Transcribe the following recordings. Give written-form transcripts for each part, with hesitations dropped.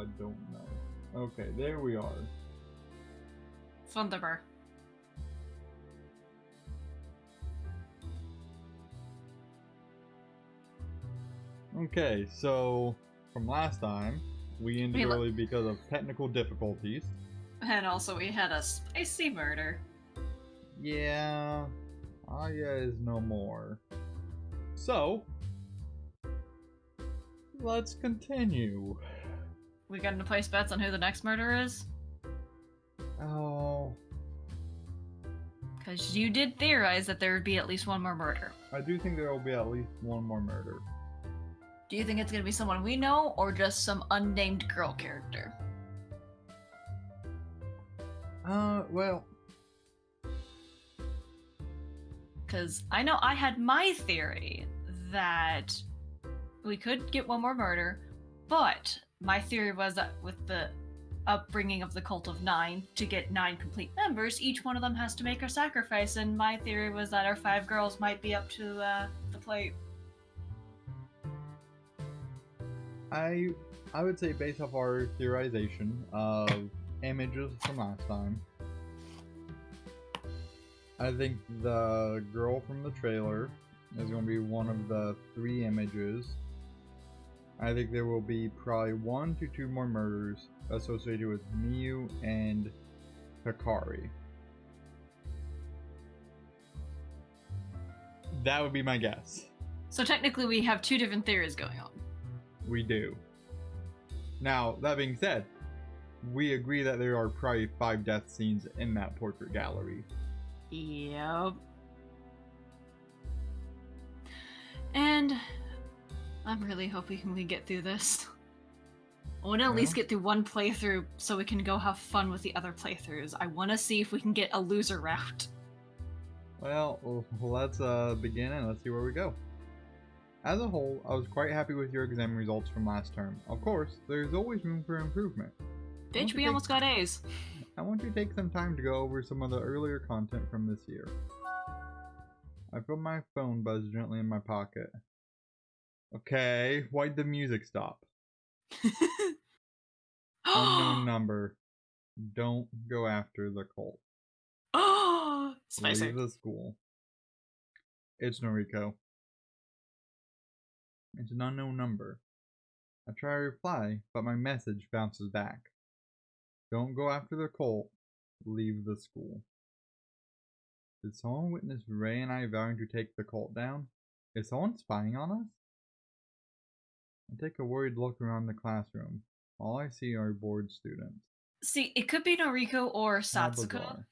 I don't know. Okay, there we are. Wunderbar. Okay, so from last time, we ended early because of technical difficulties. And also we had a spicy murder. Yeah, Aya is no more. So, let's continue. We got to place bets on who the next murderer is? Oh. Because you did theorize that there would be at least one more murder. I do think there will be at least one more murder. Do you think it's going to be someone we know, or just some unnamed girl character? Well. Because I know I had my theory that we could get one more murder, but my theory was that with the upbringing of the Cult of Nine, to get 9 complete members, each one of them has to make a sacrifice, and my theory was that our 5 girls might be up to the plate. I would say, based off our theorization of images from last time, I think the girl from the trailer is going to be one of the 3 images. I think there will be probably 1 to 2 more murders associated with Miyu and Hikari. That would be my guess. So technically we have 2 different theories going on. We do. Now, that being said, we agree that there are probably 5 death scenes in that portrait gallery. Yep. And I'm really hoping we get through this. I want to at least get through one playthrough so we can go have fun with the other playthroughs. I want to see if we can get a loser route. Well, let's begin and let's see where we go. As a whole, I was quite happy with your exam results from last term. Of course, there's always room for improvement. Bitch, we almost got A's. I want you to take some time to go over some of the earlier content from this year. I feel my phone buzz gently in my pocket. Okay, why'd the music stop? Unknown number. Don't go after the cult. Oh, spicy. Leave the school. It's Noriko. It's an unknown number. I try to reply, but my message bounces back. Don't go after the cult. Leave the school. Did someone witness Ray and I vowing to take the cult down? Is someone spying on us? I take a worried look around the classroom. All I see are bored students. See, it could be Noriko or Satsuka.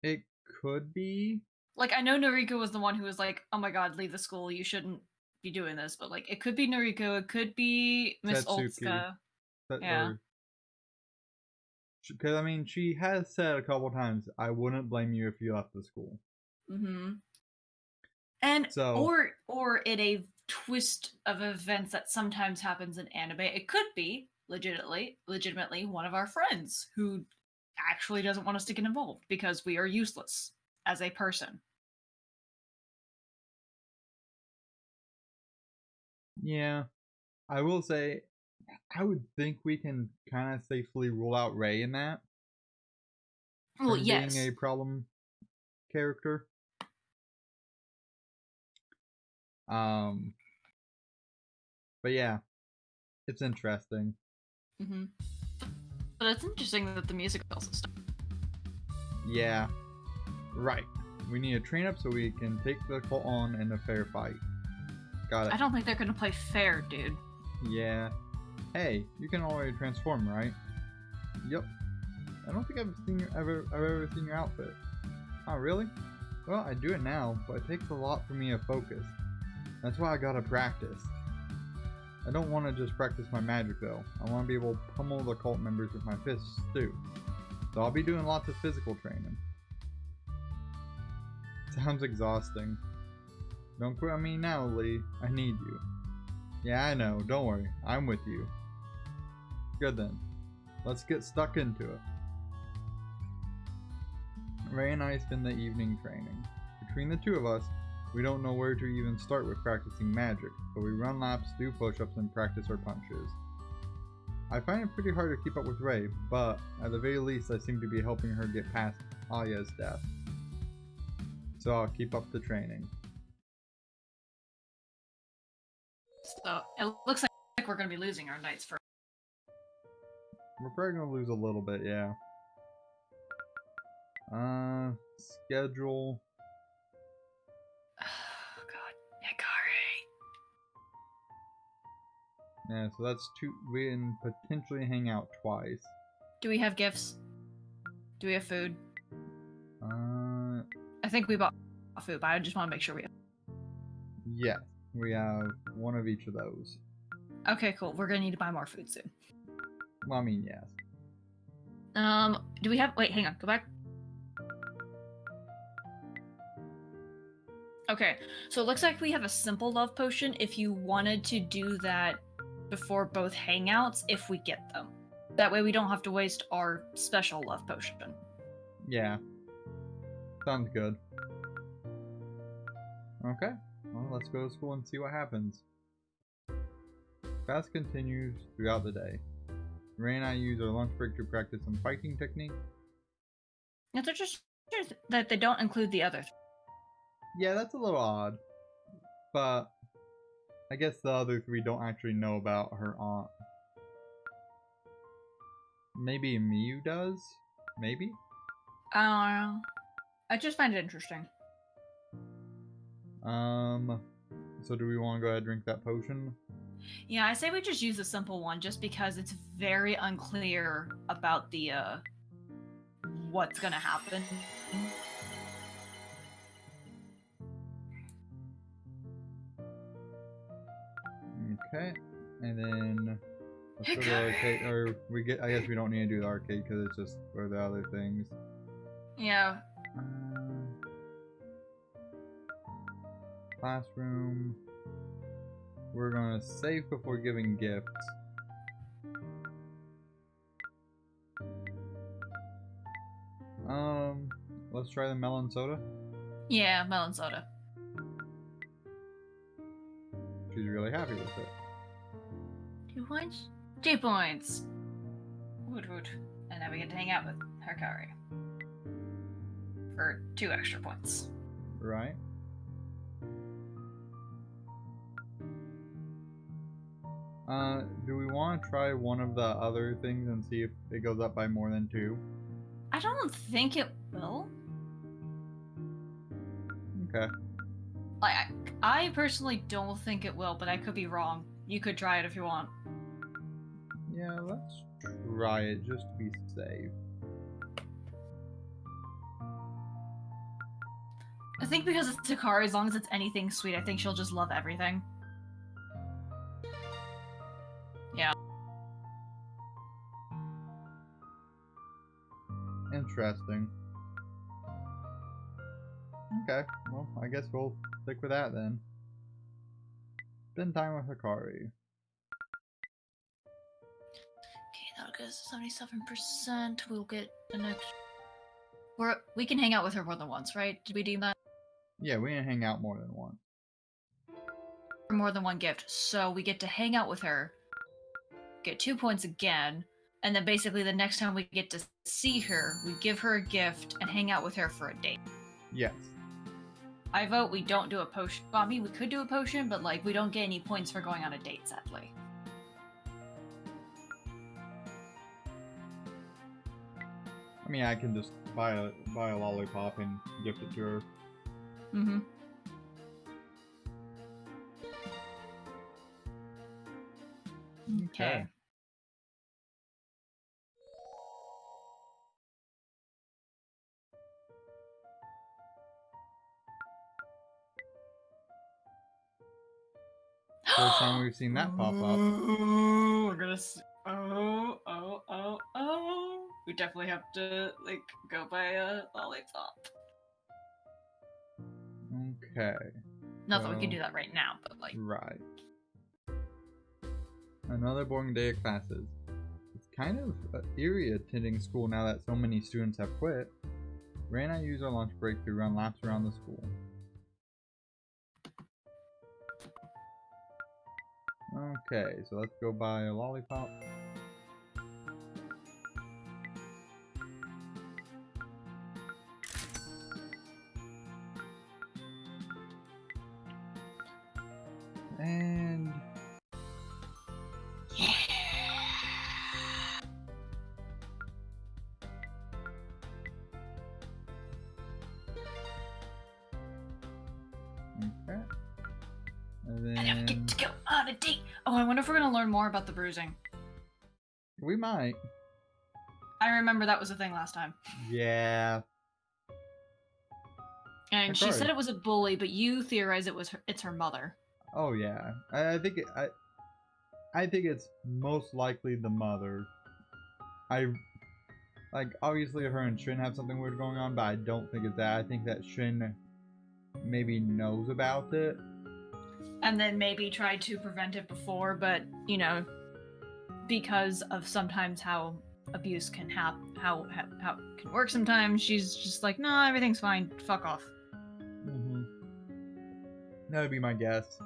It could be. Like, I know Noriko was the one who was like, oh my god, leave the school, you shouldn't be doing this. But, like, it could be Noriko, it could be Miss Otsuka. Yeah. Because, I mean, she has said a couple times, I wouldn't blame you if you left the school. Mm-hmm. And, so, or in a twist of events that sometimes happens in anime, it could be legitimately one of our friends who actually doesn't want us to get involved because we are useless as a person. Yeah. I will say, I would think we can kind of safely rule out Ray in that. Well, yes. Being a problem character. But yeah, it's interesting. Mm-hmm. But it's interesting that the music also stopped. Yeah, right. We need to train up so we can take the cult on in a fair fight. Got it. I don't think they're gonna play fair, dude. Yeah. Hey, you can already transform, right? Yep. I don't think I've ever seen your outfit. Oh, really? Well, I do it now, but it takes a lot for me to focus. That's why I gotta practice. I don't want to just practice my magic though. I want to be able to pummel the cult members with my fists too. So I'll be doing lots of physical training. Sounds exhausting. Don't quit on me now, Lee. I need you. Yeah, I know. Don't worry. I'm with you. Good then. Let's get stuck into it. Ray and I spend the evening training. Between the two of us, We don't know where to even start with practicing magic, so we run laps, do push-ups, and practice our punches. I find it pretty hard to keep up with Ray, but at the very least I seem to be helping her get past Aya's death. So I'll keep up the training. So it looks like we're going to be losing our knights for. We're probably gonna lose a little bit, yeah. Schedule. Oh god, Hikari. Yeah, so that's 2. We can potentially hang out twice. Do we have gifts? Do we have food? Uh, I think we bought food, but I just want to make sure we have. yes, we have one of each of those. Okay, cool. We're gonna need to buy more food soon. Well, I mean, yes. Do we have? Wait, hang on. Go back. Okay, so it looks like we have a simple love potion if you wanted to do that before both hangouts if we get them. That way we don't have to waste our special love potion. Yeah. Sounds good. Okay, well, let's go to school and see what happens. Class continues throughout the day. Ray and I use our lunch break to practice some fighting technique. It's just that they don't include the other. Yeah, that's a little odd. But I guess the other 3 don't actually know about her aunt. Maybe Miyu does? Maybe? I just find it interesting. So do we want to go ahead and drink that potion? Yeah, I say we just use a simple one just because it's very unclear about the what's gonna happen. Okay, and then let's go to the arcade, or I guess we don't need to do the arcade because it's just for the other things. Yeah. Classroom. We're gonna save before giving gifts. Let's try the melon soda. Yeah, melon soda. She's really happy with it. 2 points? 2 points! Woot woot. And now we get to hang out with Hikari. For 2 extra points. Right. Do we want to try one of the other things and see if it goes up by more than 2? I don't think it will. Okay. Like, I personally don't think it will, but I could be wrong. You could try it if you want. Yeah, let's try it just to be safe. I think because it's Hikari, as long as it's anything sweet, I think she'll just love everything. Yeah. Interesting. Okay, well, I guess we'll stick with that then. Spend time with Hikari. Okay, that'll get us 77%. We'll get an extra. We can hang out with her more than once, right? Did we do that? Yeah, we can hang out more than one. For more than one gift. So we get to hang out with her, get 2 points again, and then basically the next time we get to see her, we give her a gift and hang out with her for a date. Yes. I vote we don't do a potion. Well, I mean, we could do a potion, but like we don't get any points for going on a date, sadly. I mean, I can just buy a lollipop and gift it to her. Mm-hmm. Okay. First time we've seen that pop up. We're gonna. Oh. We definitely have to, like, go buy a lollipop. Okay. Not that we can do that right now, but, like. Right. Another boring day of classes. It's kind of eerie attending school now that so many students have quit. Ray and I use our lunch break to run laps around the school. Okay, so let's go buy a lollipop. And okay. And I never then get to go on a date. Oh, I wonder if we're gonna learn more about the bruising. we might. I remember that was a thing last time. Yeah. And she Hikari. said it was a bully, but you theorize it's her mother. Oh yeah. I think I think it's most likely the mother. Obviously her and Shin have something weird going on, but I don't think it's that. I think that Shin maybe knows about it. And then maybe tried to prevent it before, but, you know, because of sometimes how abuse can happen, how it can work sometimes, she's just like, no, everything's fine, fuck off. Mm-hmm. That would be my guess.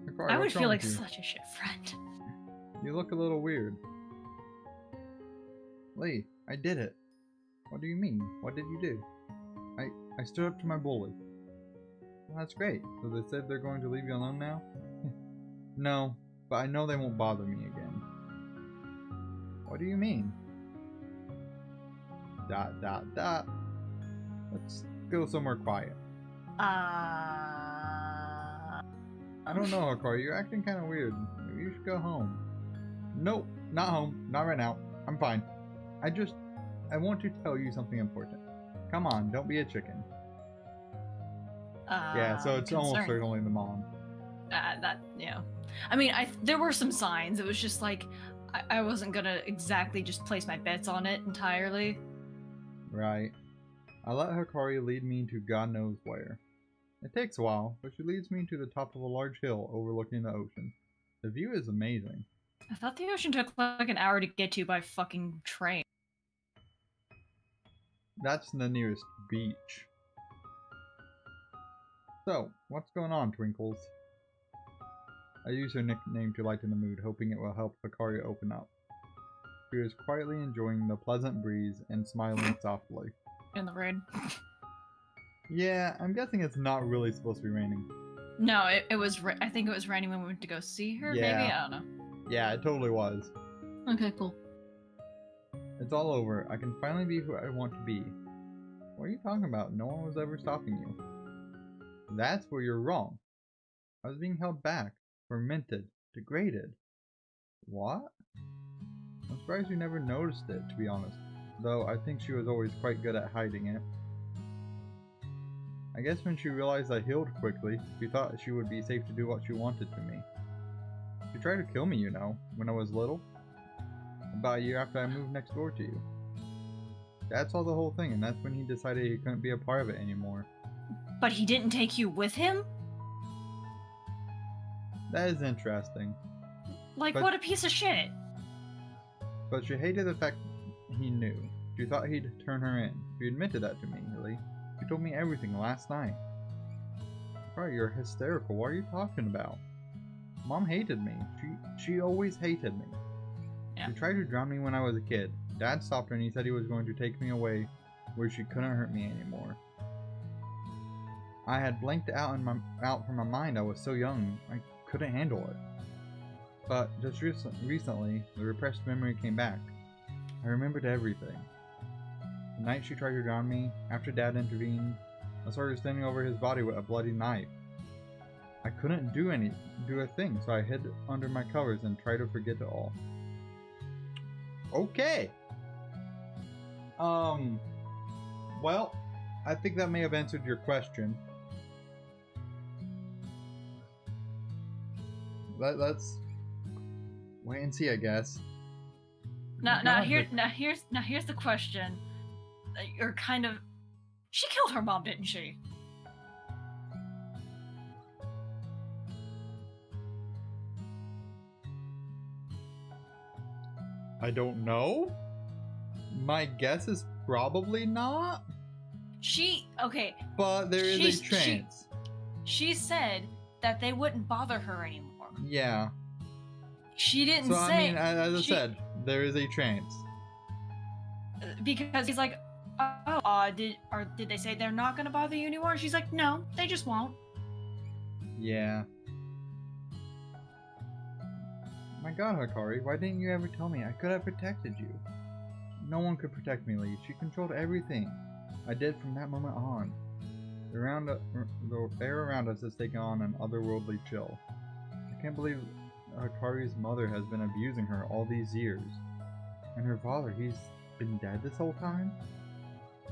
Hikari, I would what's feel wrong like with you? such a shit friend. You look a little weird. Lee, I did it. What do you mean? What did you do? I stood up to my bully. Well, that's great. So they said they're going to leave you alone now? No, but I know they won't bother me again. What do you mean? ... Let's go somewhere quiet. I don't know, Hikari. You're acting kind of weird. Maybe you should go home. Nope, not home. Not right now. I'm fine. I want to tell you something important. Come on, don't be a chicken. Yeah, so it's almost certainly the mom. Yeah. I mean, there were some signs. It was just like, I wasn't gonna exactly just place my bets on it entirely. Right. I let Hikari lead me to God knows where. It takes a while, but she leads me to the top of a large hill overlooking the ocean. The view is amazing. I thought the ocean took like an hour to get to by fucking train. That's the nearest beach. So, what's going on, Twinkles? I use her nickname to lighten the mood, hoping it will help Hikari open up. She is quietly enjoying the pleasant breeze and smiling softly. In the rain. Yeah, I'm guessing it's not really supposed to be raining. No, it was. I think it was raining when we went to go see her. Yeah. Maybe, I don't know. Yeah, it totally was. Okay, cool. It's all over. I can finally be who I want to be. What are you talking about? No one was ever stopping you. That's where you're wrong. I was being held back, fermented, degraded. What? I'm surprised you never noticed it, to be honest. Though I think she was always quite good at hiding it. I guess when she realized I healed quickly, she thought she would be safe to do what she wanted to me. She tried to kill me, you know, when I was little. About a year after I moved next door to you. Dad saw the whole thing, and that's when he decided he couldn't be a part of it anymore. But he didn't take you with him? That is interesting. Like, But- what a piece of shit. But she hated the fact he knew. She thought he'd turn her in. She admitted that to me, Lee. She told me everything last night. Sorry, you're hysterical. What are you talking about? Mom hated me. She always hated me. Yeah. She tried to drown me when I was a kid. Dad stopped her and he said he was going to take me away where she couldn't hurt me anymore. I had blanked out from my mind. I was so young. I couldn't handle it. But just recently, the repressed memory came back. I remembered everything. The night she tried to drown me, after Dad intervened, I saw her standing over his body with a bloody knife. I couldn't do a thing, so I hid under my covers and tried to forget it all. Okay. Well, I think that may have answered your question. Let's wait and see, I guess. Here's the question. You're kind of. She killed her mom, didn't she? I don't know. My guess is probably not. Okay. But there is a chance. She said that they wouldn't bother her anymore. Yeah. She didn't So, say. I mean, as I she- said, there is a chance. Because he's like, did they say they're not gonna bother you anymore? She's like, no, they just won't. Yeah. My god, Hikari, why didn't you ever tell me? I could have protected you. No one could protect me, Lee. She controlled everything. I did from that moment on. The air around us has taken on an otherworldly chill. I can't believe Hikari's mother has been abusing her all these years. And her father, he's been dead this whole time?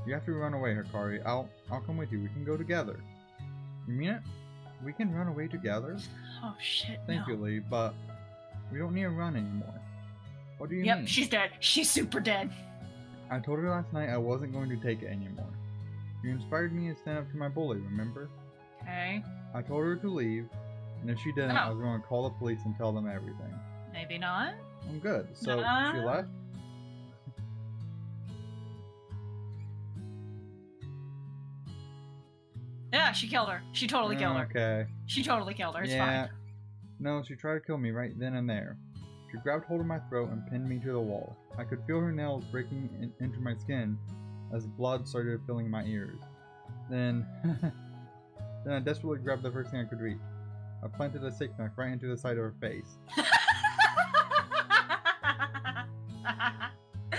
You have to run away, Hikari. I'll come with you. We can go together. You mean it? We can run away together? Oh shit, Thank no. you, Lee, but we don't need to run anymore. What do you Yep, mean? she's dead. She's super dead. I told her last night I wasn't going to take it anymore. You inspired me to stand up to my bully, remember? Okay, I told her to leave, and if she didn't, I was going to call the police and tell them everything. maybe not. I'm good. So, she left? Yeah, she killed her. She totally killed her. Okay. She totally killed her. It's Yeah. fine. No, she tried to kill me right then and there. She grabbed hold of my throat and pinned me to the wall. I could feel her nails breaking into my skin as blood started filling my ears. Then I desperately grabbed the first thing I could reach. I planted a steak knife right into the side of her face.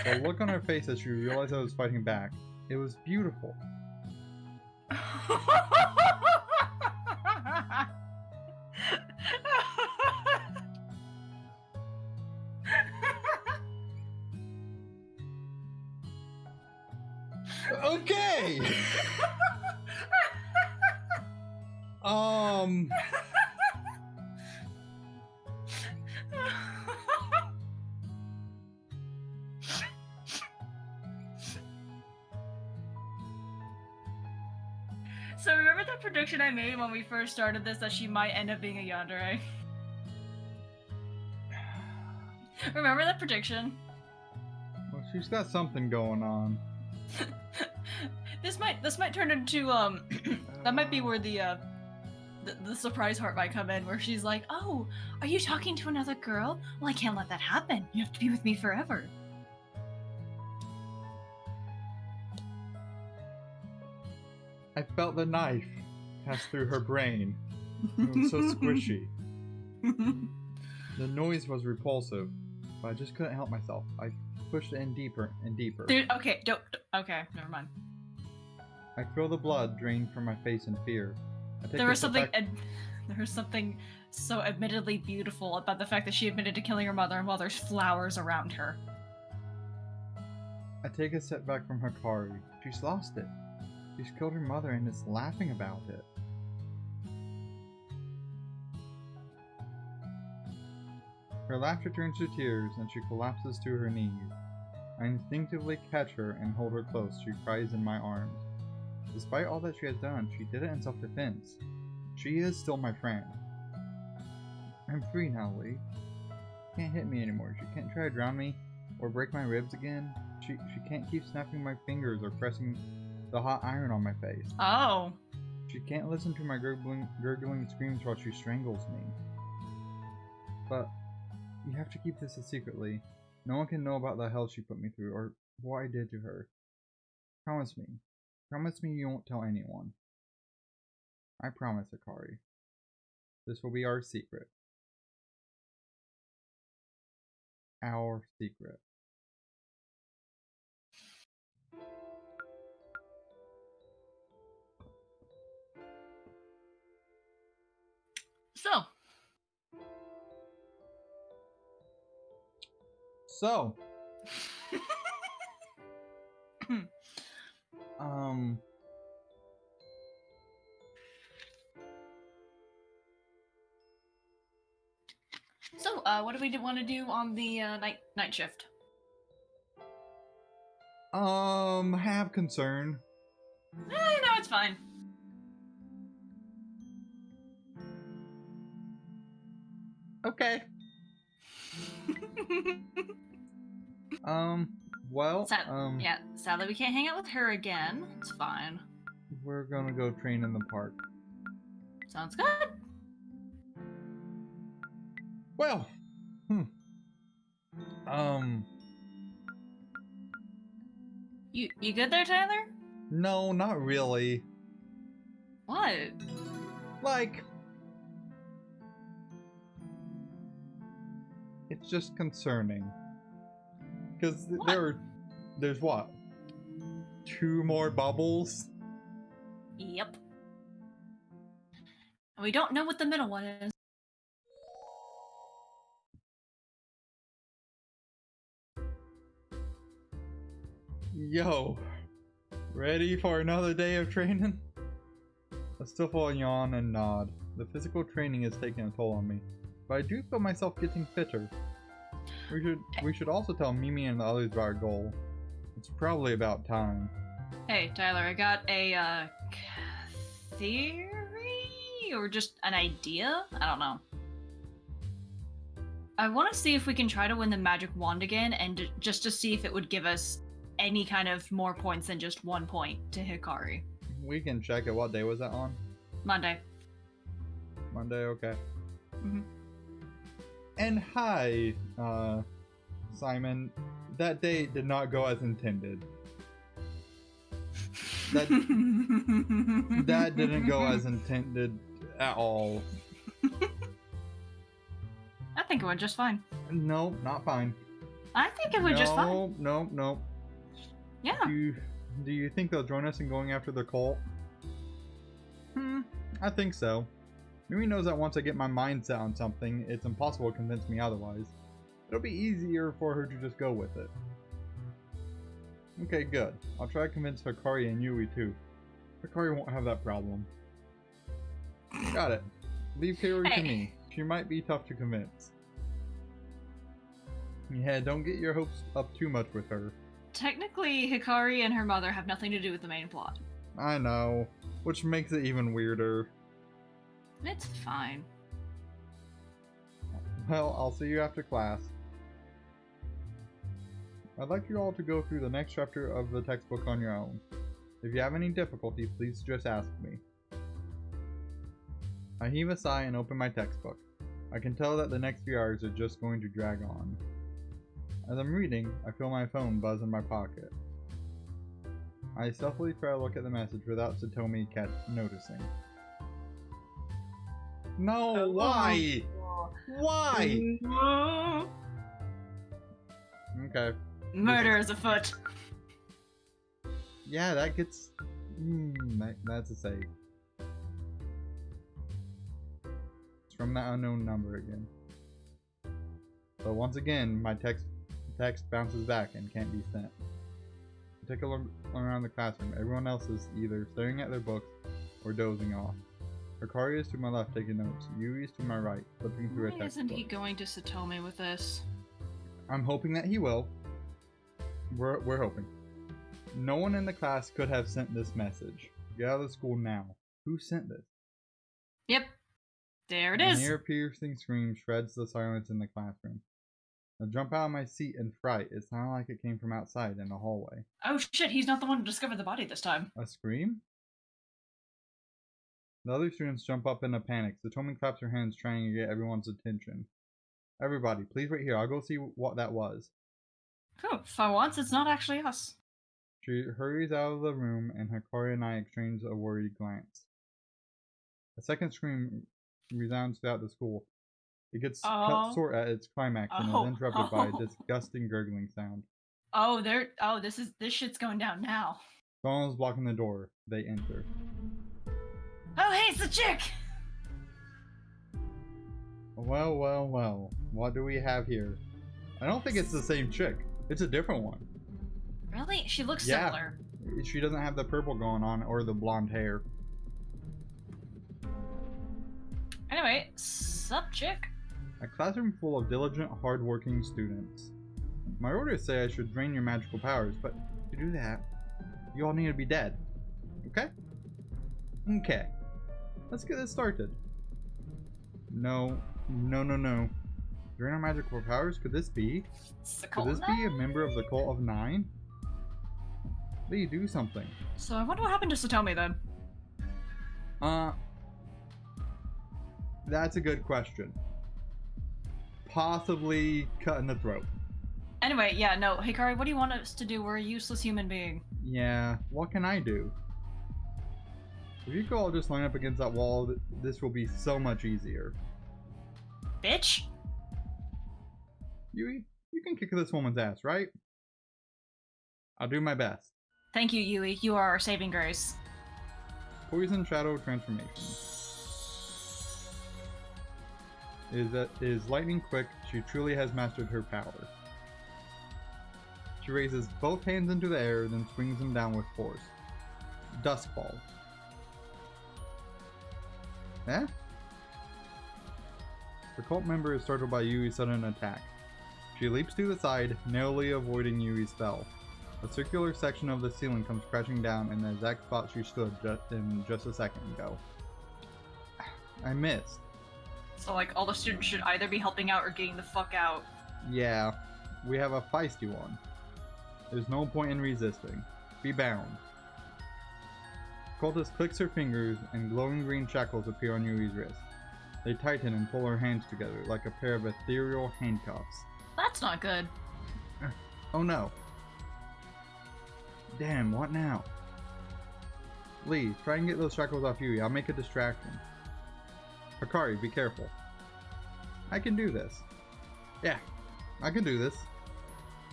The look on her face as she realized I was fighting back, it was beautiful. Okay! So remember that prediction I made when we first started this that she might end up being a yandere? Remember that prediction? Well, she's got something going on. This might turn into that might be where the surprise heart might come in, where she's like, "Oh, are you talking to another girl? Well, I can't let that happen. You have to be with me forever." I felt the knife pass through her brain. It was so squishy. The noise was repulsive, but I just couldn't help myself. I pushed it in deeper and deeper. Dude, okay, okay, never mind. I feel the blood drain from my face in fear. There was something so admittedly beautiful about the fact that she admitted to killing her mother and while there's flowers around her. I take a step back from Hikari. She's lost it. She's killed her mother and is laughing about it. Her laughter turns to tears and she collapses to her knees. I instinctively catch her and hold her close. She cries in my arms. Despite all that she has done, she did it in self-defense. She is still my friend. I'm free now, Lee. She can't hit me anymore. She can't try to drown me or break my ribs again. She can't keep snapping my fingers or pressing the hot iron on my face. Oh. She can't listen to my gurgling screams while she strangles me. But you have to keep this a secret, Lee. No one can know about the hell she put me through or what I did to her. Promise me. Promise me you won't tell anyone. I promise, Hikari. This will be our secret. Our secret. So. So, what do we want to do on the night shift? Have concern. No, it's fine. Okay. Well, yeah, sadly we can't hang out with her again. It's fine. We're gonna go train in the park. Sounds good. Well, You good there, Tyler? no, not really. What? Like, it's just concerning. Because What? there's what? 2 more bubbles? Yep. And we don't know what the middle one is. Yo, ready for another day of training? I still fall yawn and nod. The physical training is taking a toll on me, but I do feel myself getting fitter. We should also tell Mimi and the others about our goal. It's probably about time. Hey, Tyler, I got a theory or just an idea? I don't know. I want to see if we can try to win the magic wand again, and just to see if it would give us any kind of more points than just 1 point to Hikari. We can check it. What day was that on? Monday. Monday, okay. Mhm. And hi, Simon. That day did not go as intended. That didn't go as intended at all. I think it went just fine. Nope, not fine. I think it went just fine. Nope. Yeah. Do you think they'll join us in going after the cult? I think so. Mimi knows that once I get my mind set on something, it's impossible to convince me otherwise. It'll be easier for her to just go with it. Okay, good. I'll try to convince Hikari and Yui too. Hikari won't have that problem. Got it. Leave Kaori to me. She might be tough to convince. Yeah, don't get your hopes up too much with her. Technically, Hikari and her mother have nothing to do with the main plot. I know, which makes it even weirder. It's fine. Well, I'll see you after class. I'd like you all to go through the next chapter of the textbook on your own. If you have any difficulty, please just ask me. I heave a sigh and open my textbook. I can tell that the next few hours are just going to drag on. As I'm reading, I feel my phone buzz in my pocket. I stealthily try to look at the message without Satomi noticing. No, why? Why? Okay. Murder is afoot. Yeah, that gets... that's a save. It's from that unknown number again. So once again, my text bounces back and can't be sent. I take a look around the classroom. Everyone else is either staring at their books or dozing off. Hikari is to my left taking notes. Yui is to my right, flipping through a Why textbook. isn't he going to Satomi with this? I'm hoping that he will. We're hoping. No one in the class could have sent this message. Get out of the school now. Who sent this? Yep. There it An is. ear-piercing scream shreds the silence in the classroom. I jump out of my seat in fright. It sounded like it came from outside in the hallway. Oh shit, he's not the one who discovered the body this time. A scream? The other students jump up in a panic. Satomi claps her hands trying to get everyone's attention. Everybody, please wait here. I'll go see what that was. Cool. For once, it's not actually us. She hurries out of the room, and Hikari and I exchange a worried glance. A second scream resounds throughout the school. It gets cut short at its climax and is interrupted by a disgusting gurgling sound. This shit's going down now. Someone's blocking the door. They enter. Oh, hey, it's the chick! Well. What do we have here? I don't think it's the same chick. It's a different one. Really? She looks similar. She doesn't have the purple going on or the blonde hair. Anyway, sup, chick? A classroom full of diligent, hard-working students. My orders say I should drain your magical powers, but to do that, you all need to be dead. Okay? Okay. Let's get this started. No. Drain our magical powers? Could this be? Could this be a member of the Cult of Nine? Lee, do something. So I wonder what happened to Satomi then. That's a good question. possibly cut in the throat. Anyway, yeah, no, Hikari, what do you want us to do? We're a useless human being. Yeah, what can I do? If you could all just line up against that wall, this will be so much easier. Bitch? Yui, you can kick this woman's ass, right? I'll do my best. Thank you, Yui. You are our saving grace. Poison Shadow Transformation. Is lightning quick, she truly has mastered her power. She raises both hands into the air, then swings them down with force. Duskfall. Eh? The cult member is startled by Yui's sudden attack. She leaps to the side, narrowly avoiding Yui's spell. A circular section of the ceiling comes crashing down in the exact spot she stood just a second ago. I missed. So, like, all the students should either be helping out or getting the fuck out. Yeah, we have a feisty one. There's no point in resisting. Be bound. Cultist clicks her fingers, and glowing green shackles appear on Yui's wrist. They tighten and pull her hands together like a pair of ethereal handcuffs. That's not good. Oh no. Damn, what now? Lee, try and get those shackles off Yui. I'll make a distraction. Hikari, be careful. I can do this. Yeah, I can do this.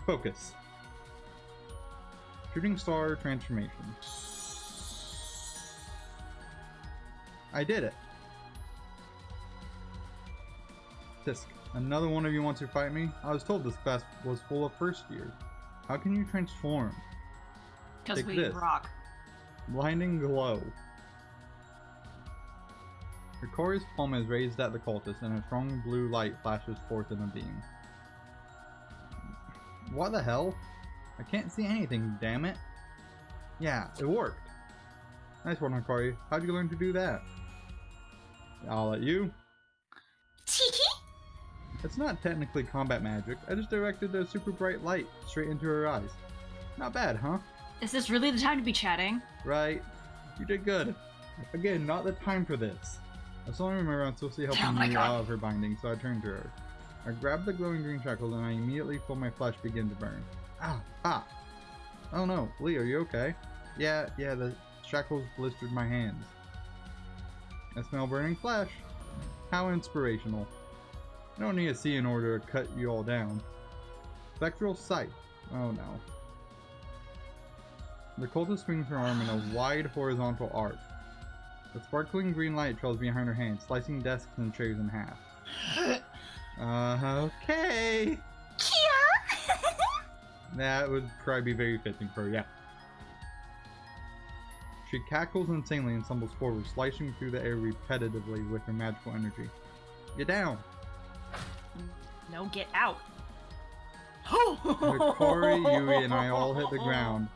Focus. Shooting Star Transformation. I did it. Tisk, another one of you wants to fight me? I was told this class was full of first years. How can you transform? Because we this. rock. Blinding glow. Hikari's palm is raised at the cultist, and a strong blue light flashes forth in a beam. What the hell? I can't see anything, damn it. Yeah, it worked. Nice one, Hikari. How'd you learn to do that? I'll let you. It's not technically combat magic. I just directed a super bright light straight into her eyes. Not bad, huh? Is this really the time to be chatting? Right. You did good. Again, not the time for this. I suddenly remember I'm supposed to be helping you out of her binding, so I turned to her. I grabbed the glowing green shackles and I immediately felt my flesh begin to burn. Ow! Ah! Oh no, Lee, are you okay? Yeah, the shackles blistered my hands. I smell burning flesh. How inspirational. I don't need to see in order to cut you all down. Spectral Sight. Oh no. The cultist swings her arm in a wide horizontal arc. The sparkling green light trails behind her hand, slicing desks and chairs in half. Okay. That would probably be very fitting for her, yeah. She cackles insanely and stumbles forward, slicing through the air repetitively with her magical energy. Get down! No, get out. Hikari, Yui, and I all hit the ground,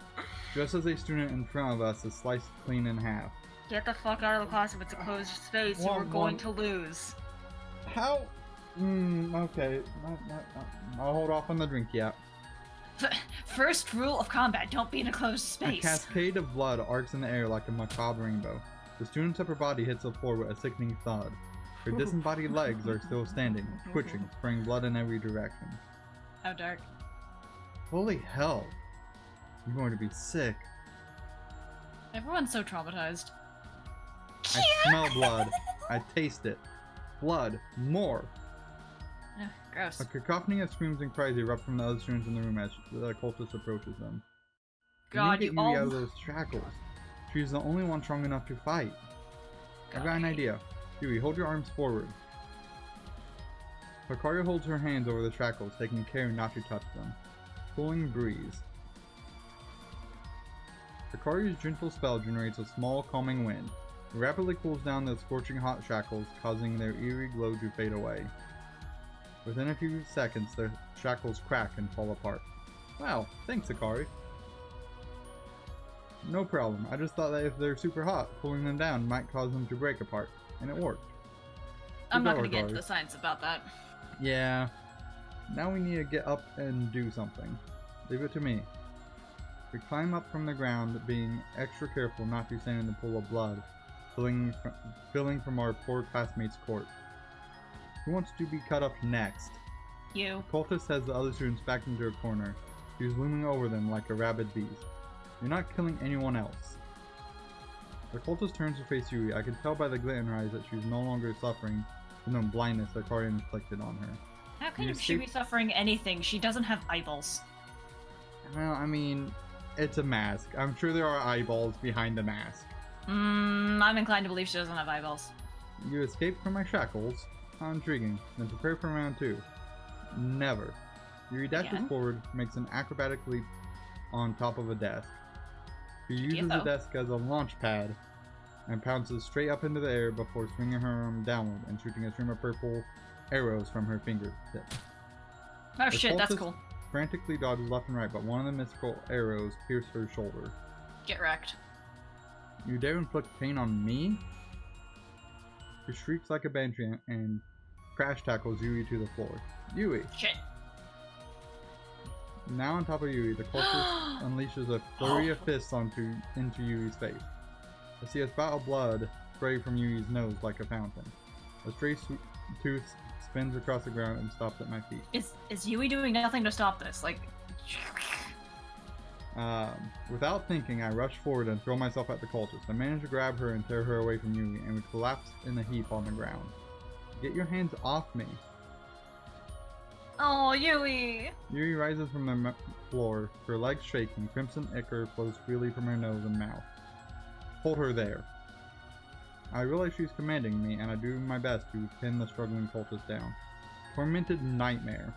just as a student in front of us is sliced clean in half. Get the fuck out of the class if it's a closed space. We're going to lose. How? Okay. I'll hold off on the drink yet. First rule of combat, don't be in a closed A space. cascade of blood arcs in the air like a macabre rainbow. The student's upper body hits the floor with a sickening thud. Her disembodied legs are still standing, twitching, spraying blood in every direction. How dark. Holy hell. You're going to be sick. Everyone's so traumatized. I smell blood. I taste it. Blood. More. Ugh, gross. A cacophony of screams and cries erupt from the other students in the room as the cultist approaches them. God, you you need to get Yui out of those shackles. She's the only one strong enough to fight. I've got an idea. Yui, hold your arms forward. Hikari holds her hands over the shackles, taking care not to touch them. Cooling breeze. Hikari's gentle spell generates a small, calming wind. It rapidly cools down the scorching hot shackles, causing their eerie glow to fade away. Within a few seconds, the shackles crack and fall apart. Wow, thanks, Hikari. No problem. I just thought that if they're super hot, cooling them down might cause them to break apart, and it worked. I'm not going to get into the science about that. Yeah. Now we need to get up and do something. Leave it to me. We climb up from the ground, being extra careful not to stand in the pool of blood, filling from our poor classmate's corpse. Who wants to be cut up next? You. The cultist has the other students backed into a corner. She's looming over them like a rabid beast. You're not killing anyone else. The cultist turns to face Yui. I can tell by the glint in her eyes that she's no longer suffering from the blindness Hikari inflicted on her. How can You she be suffering anything? She doesn't have eyeballs. Well, I mean, it's a mask. I'm sure there are eyeballs behind the mask. I'm inclined to believe she doesn't have eyeballs. You escape from my shackles. How intriguing. Then prepare for round 2. Never. Yuri dashes Again? forward, makes an acrobatic leap on top of a desk. She uses the though. desk as a launch pad and pounces straight up into the air before swinging her arm downward and shooting a stream of purple arrows from her fingertips. Oh The shit, that's cultist cool. frantically dodges left and right, but one of the mystical arrows pierced her shoulder. Get wrecked. You dare inflict pain on me? She shrieks like a banshee and crash tackles Yui to the floor. Yui! Shit. Now on top of Yui, the cultist unleashes a flurry of fists into Yui's face. I see a spout of blood spray from Yui's nose like a fountain. A stray tooth spins across the ground and stops at my feet. Is Yui doing nothing to stop this? Like, Without thinking, I rush forward and throw myself at the cultist. I manage to grab her and tear her away from Yui, and we collapse in a heap on the ground. Get your hands off me! oh, Yui. Yui rises from the floor, her legs shaking, crimson ichor flows freely from her nose and mouth. Hold her there. I realize she's commanding me, and I do my best to pin the struggling cultist down. Tormented nightmare.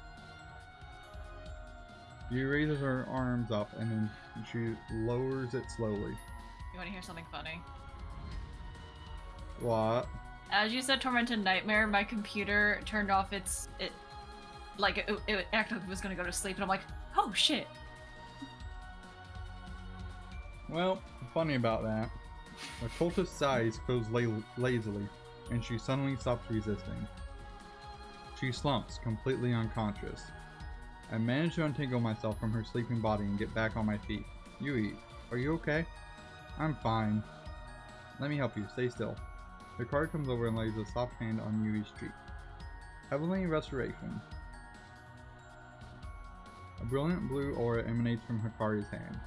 Yui raises her arms up, and then she lowers it slowly. You want to hear something funny? What? As you said tormented nightmare, my computer turned off it acted like it was gonna go to sleep, and I'm like, oh shit. Well, funny about that. The cultist's eyes close lazily, and she suddenly stops resisting. She slumps, completely unconscious. I manage to untangle myself from her sleeping body and get back on my feet. Yui, are you okay? I'm fine. Let me help you, stay still. Hikari comes over and lays a soft hand on Yui's cheek. Heavenly Restoration. A brilliant blue aura emanates from Hikari's hand.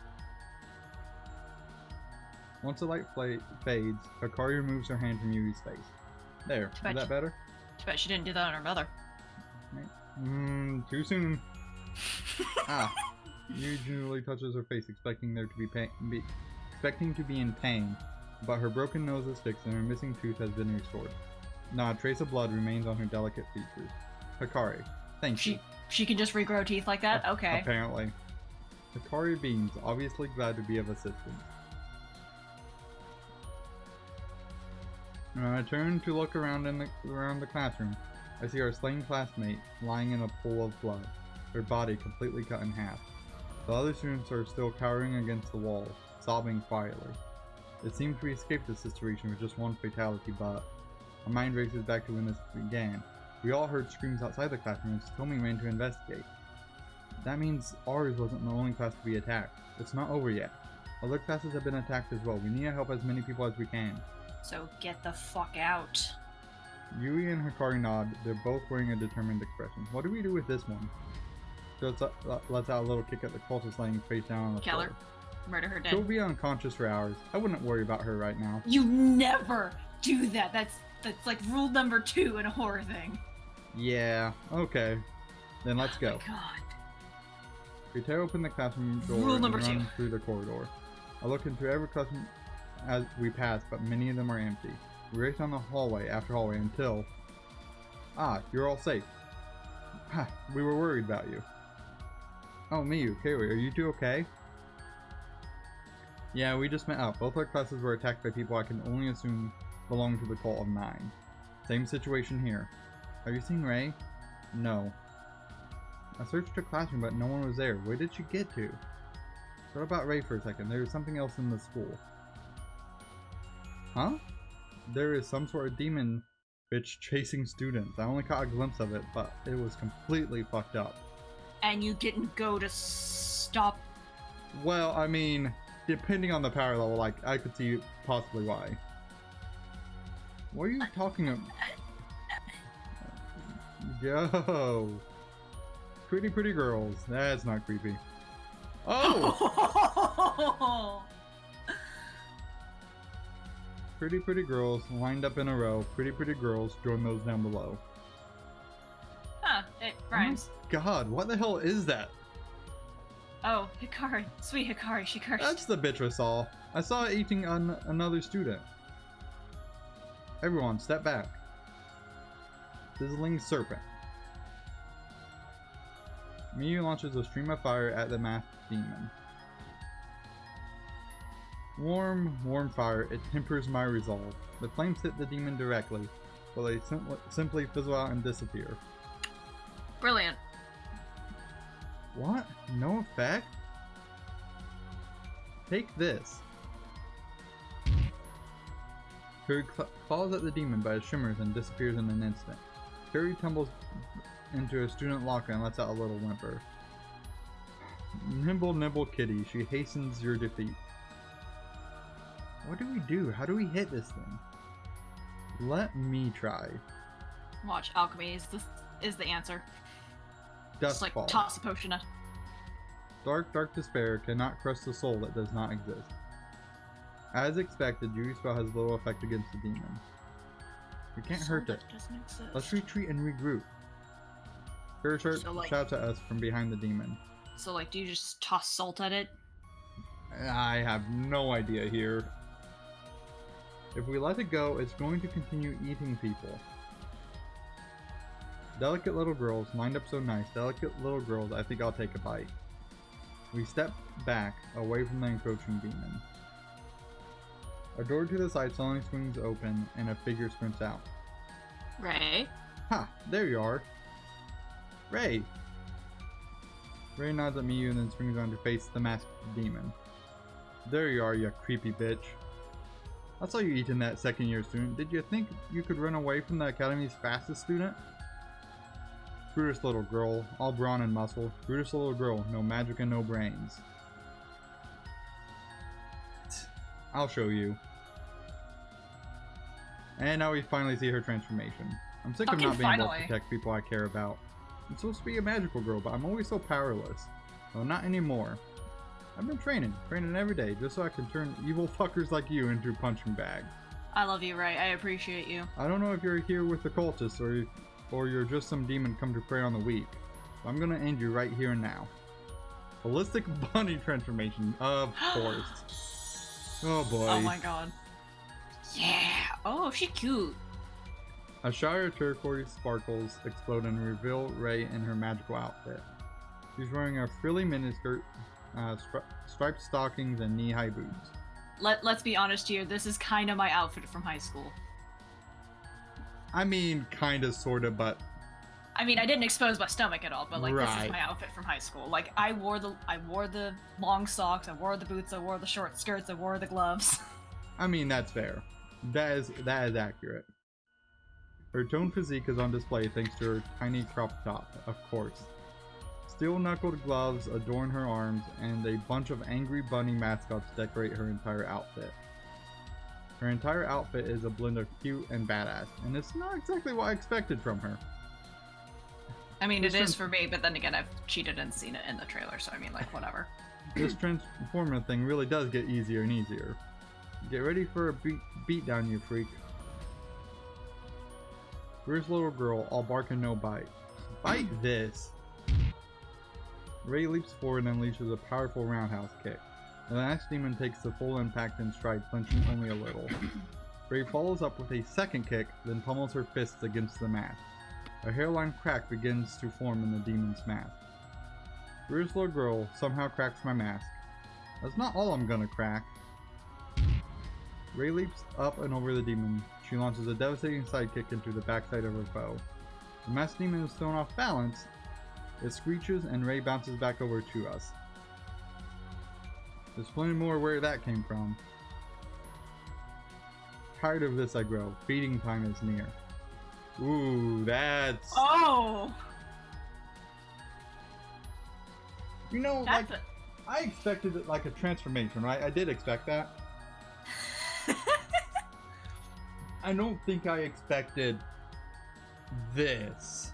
Once the light fades, Hikari removes her hand from Yui's face. There, is that better? Too bad she didn't do that on her mother. Too soon. Yui gingerly touches her face, expecting to be in pain, but her broken nose is fixed and her missing tooth has been restored. Not a trace of blood remains on her delicate features. Hikari, thank you. She can just regrow teeth like that? Okay. Apparently. Hikari beams, obviously glad to be of assistance. When I turn to look around the classroom, I see our slain classmate lying in a pool of blood, her body completely cut in half. The other students are still cowering against the wall, sobbing quietly. It seems we escaped this situation with just one fatality, but my mind races back to when this began. We all heard screams outside the classroom and Tomi ran to investigate. That means ours wasn't the only class to be attacked. It's not over yet. Other classes have been attacked as well. We need to help as many people as we can. So get the fuck out. Yui and Hikari nod. They're both wearing a determined expression. What do we do with this one? So let's out a little kick at the cultist laying face down on the Kill floor. her. Murder her dead. She'll be unconscious for hours. I wouldn't worry about her right now. You never do that. That's like rule number 2 in a horror thing. Yeah, okay. Then let's go. Oh my god. We tear open the classroom door Rule and number run 2. through the corridor. I look into every classroom as we pass, but many of them are empty. We race down the hallway after hallway until... you're all safe. We were worried about you. Oh, Miyu, Kaori, are you two okay? Yeah, we just met up. Both our classes were attacked by people I can only assume belong to the Cult of Nine. Same situation here. Have you seen Rei? No. I searched her classroom, but no one was there. Where did she get to? What about Rei for a second? There is something else in the school. Huh? There is some sort of demon bitch chasing students. I only caught a glimpse of it, but it was completely fucked up. And you didn't go to stop. Well, I mean, depending on the power level, like, I could see possibly why. What are you talking about? Yo! Pretty, pretty girls. That's not creepy. Oh! Pretty, pretty girls lined up in a row. Pretty, pretty girls, join those down below. Huh, it rhymes. God, what the hell is that? Oh, Hikari. Sweet Hikari, she cursed. That's the bitch I saw. I saw it eating another student. Everyone, step back. Sizzling serpent. Miyu launches a stream of fire at the masked demon. Warm, warm fire, it tempers my resolve. The flames hit the demon directly, but they simply fizzle out and disappear. Brilliant. What? No effect? Take this. Curry falls at the demon, but it shimmers and disappears in an instant. Curry tumbles into a student locker and lets out a little whimper. Nimble, nimble kitty, she hastens your defeat. What do we do? How do we hit this thing? Let me try. Watch, alchemy is the answer. Just like Dustfall. toss a potion at. Dark, dark despair cannot crush the soul that does not exist. As expected, Yui's spell has little effect against the demon. We can't hurt it. Let's retreat and regroup. Curry shouts at us from behind the demon. So, like, do you just toss salt at it? I have no idea here. If we let it go, it's going to continue eating people. Delicate little girls, lined up so nice. Delicate little girls, I think I'll take a bite. We step back, away from the encroaching demon. A door to the side suddenly swings open, and a figure sprints out. Ray? Ha! There you are! Ray! Ray nods at Miyu and then swings around to face the masked demon. There you are, you creepy bitch. I saw you eating that second-year student. Did you think you could run away from the Academy's fastest student? Brutish little girl, all brawn and muscle. Brutish little girl, no magic and no brains. I'll show you. And now we finally see her transformation. I'm sick of not being able to protect people I care about. I'm supposed to be a magical girl, but I'm always so powerless. Well, not anymore. I've been training every day, just so I can turn evil fuckers like you into punching bags. I love you, Ray. I appreciate you. I don't know if you're here with the cultists or you're just some demon come to prey on the weak. But I'm gonna end you right here and now. Holistic bunny transformation, of course. Oh boy. Oh my god. Yeah. Oh, she cute. A shower of turquoise sparkles explode and reveal Ray in her magical outfit. She's wearing a frilly miniskirt, striped stockings, and knee-high boots. Let's be honest here, this is kind of my outfit from high school. I mean, kinda, sorta, but... I mean, I didn't expose my stomach at all, but like, right. This is my outfit from high school. Like, I wore the long socks, I wore the boots, I wore the short skirts, I wore the gloves. I mean, that's fair. That is accurate. Her toned physique is on display thanks to her tiny crop top, of course. Steel-knuckled gloves adorn her arms, and a bunch of angry bunny mascots decorate her entire outfit. Her entire outfit is a blend of cute and badass, and it's not exactly what I expected from her. I mean, it is for me, but then again, I've cheated and seen it in the trailer, so I mean, like, whatever. This transformer thing really does get easier and easier. Get ready for a beatdown, you freak. Where's little girl, all bark and no bite? Bite this! Ray leaps forward and unleashes a powerful roundhouse kick. The last demon takes the full impact in stride, flinching only a little. Ray follows up with a second kick, then pummels her fists against the mask. A hairline crack begins to form in the demon's mask. Where's little girl somehow cracks my mask. That's not all I'm gonna crack. Ray leaps up and over the demon. She launches a devastating sidekick into the backside of her foe. The masked demon is thrown off balance. It screeches and Ray bounces back over to us. There's plenty more where that came from. Tired of this I grow. Feeding time is near. Ooh, that's... Oh! You know, like, I expected it like a transformation, right? I did expect that. I don't think I expected this.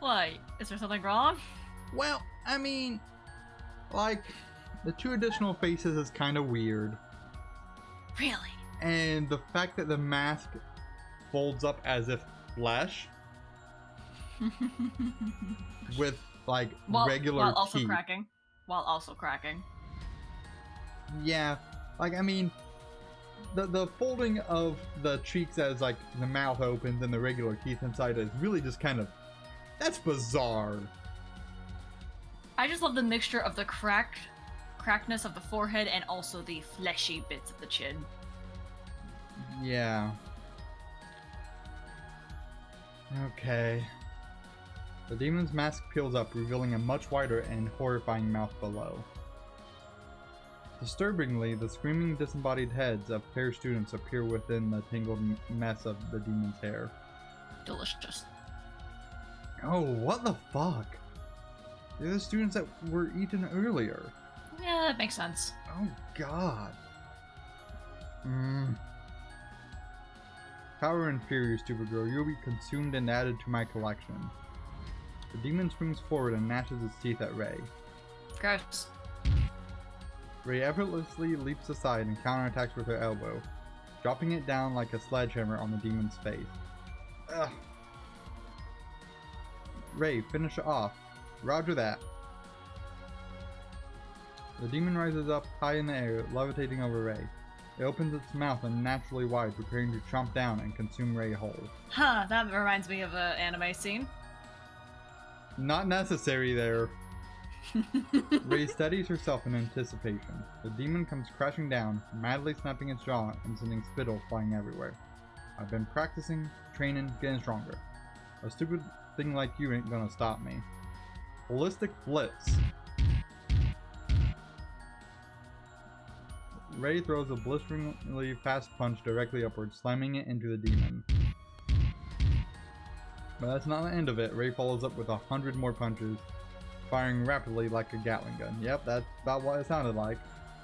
What? Is there something wrong? Well, I mean, like, the 2 additional faces is kind of weird. Really? And the fact that the mask folds up as if flesh with, like, regular while also teeth. cracking. While also cracking. Yeah, like, I mean, the folding of the cheeks as, like, the mouth opens and the regular teeth inside is really just kind of, that's bizarre. I just love the mixture of the crackness of the forehead and also the fleshy bits of the chin. Yeah. Okay. The demon's mask peels up, revealing a much wider and horrifying mouth below. Disturbingly, the screaming, disembodied heads of pair students appear within the tangled mess of the demon's hair. Delicious. Oh, what the fuck? They're the students that were eaten earlier. Yeah, that makes sense. Oh, God. Power and fury, stupid girl. You'll be consumed and added to my collection. The demon springs forward and gnashes its teeth at Ray. Gross. Ray effortlessly leaps aside and counterattacks with her elbow, dropping it down like a sledgehammer on the demon's face. Ugh. Ray, finish it off. Roger that. The demon rises up high in the air, levitating over Ray. It opens its mouth unnaturally wide, preparing to chomp down and consume Ray whole. Huh, that reminds me of an anime scene. Not necessary there. Ray steadies herself in anticipation. The demon comes crashing down, madly snapping its jaw and sending spittle flying everywhere. I've been practicing, training, getting stronger. A stupid thing like you ain't gonna stop me. Holistic Blitz. Ray throws a blisteringly fast punch directly upward, slamming it into the demon. But that's not the end of it. Ray follows up with 100 more punches, firing rapidly like a Gatling gun. Yep, that's about what it sounded like.